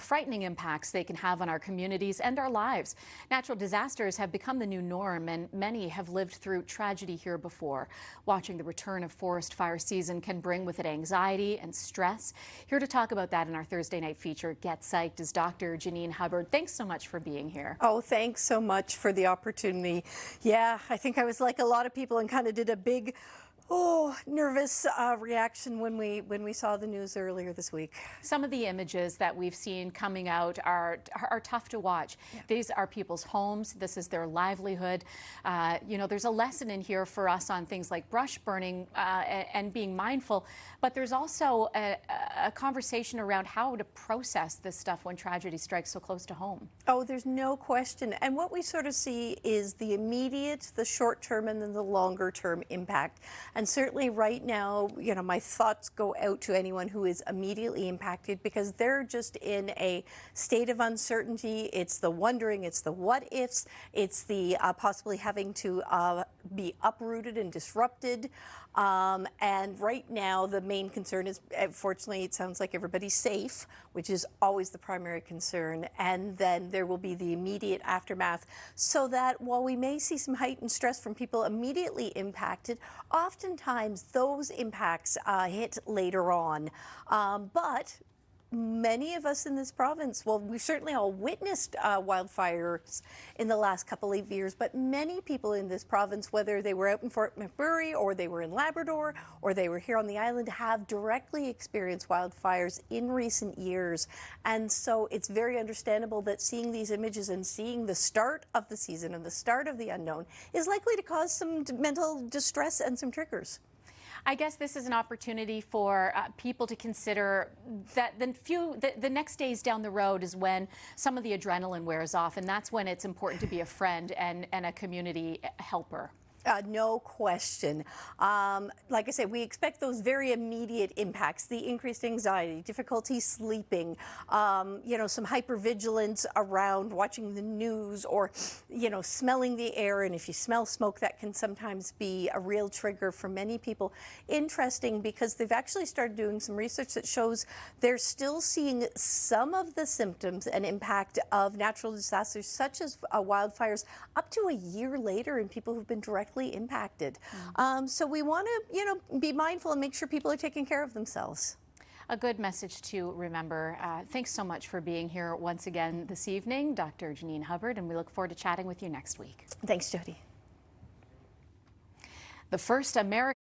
frightening impacts they can have on our communities and our lives. Natural disasters have become the new norm, and many have lived through tragedy here before. Watching the return of forest fire season can bring with it anxiety and stress. Here to talk about that in our Thursday night feature, Get Psyched, is Dr. Janine Hubbard. Thanks so much for being here. Oh, thanks so much for the opportunity. Yeah, I think I was like a lot of people and kind of did a big nervous reaction when we saw the news earlier this week. Some of the images that we've seen coming out are tough to watch. Yeah. These are people's homes. This is their livelihood. There's a lesson in here for us on things like brush burning and being mindful, but there's also a conversation around how to process this stuff when tragedy strikes so close to home. Oh, there's no question. And what we sort of see is the immediate, the short term, and then the longer term impact. And certainly right now, my thoughts go out to anyone who is immediately impacted, because they're just in a state of uncertainty. It's the wondering, it's the what ifs, it's the possibly having to be uprooted and disrupted. And right now, the main concern is, fortunately, it sounds like everybody's safe, which is always the primary concern. And then there will be the immediate aftermath, so that while we may see some heightened stress from people immediately impacted, oftentimes those impacts hit later on. But many of us in this province, well, we've certainly all witnessed wildfires in the last couple of years, but many people in this province, whether they were out in Fort McMurray or they were in Labrador or they were here on the island, have directly experienced wildfires in recent years. And so it's very understandable that seeing these images and seeing the start of the season and the start of the unknown is likely to cause some mental distress and some triggers. I guess this is an opportunity for people to consider that the next days down the road is when some of the adrenaline wears off, and that's when it's important to be a friend and a community helper. No question. Like I said, we expect those very immediate impacts, the increased anxiety, difficulty sleeping, some hypervigilance around watching the news or, smelling the air. And if you smell smoke, that can sometimes be a real trigger for many people. Interesting, because they've actually started doing some research that shows they're still seeing some of the symptoms and impact of natural disasters, such as wildfires, up to a year later in people who've been directly impacted. So we want to, be mindful and make sure people are taking care of themselves. A good message to remember. Thanks so much for being here once again this evening, Dr. Janine Hubbard, and we look forward to chatting with you next week. Thanks, Jody. The first American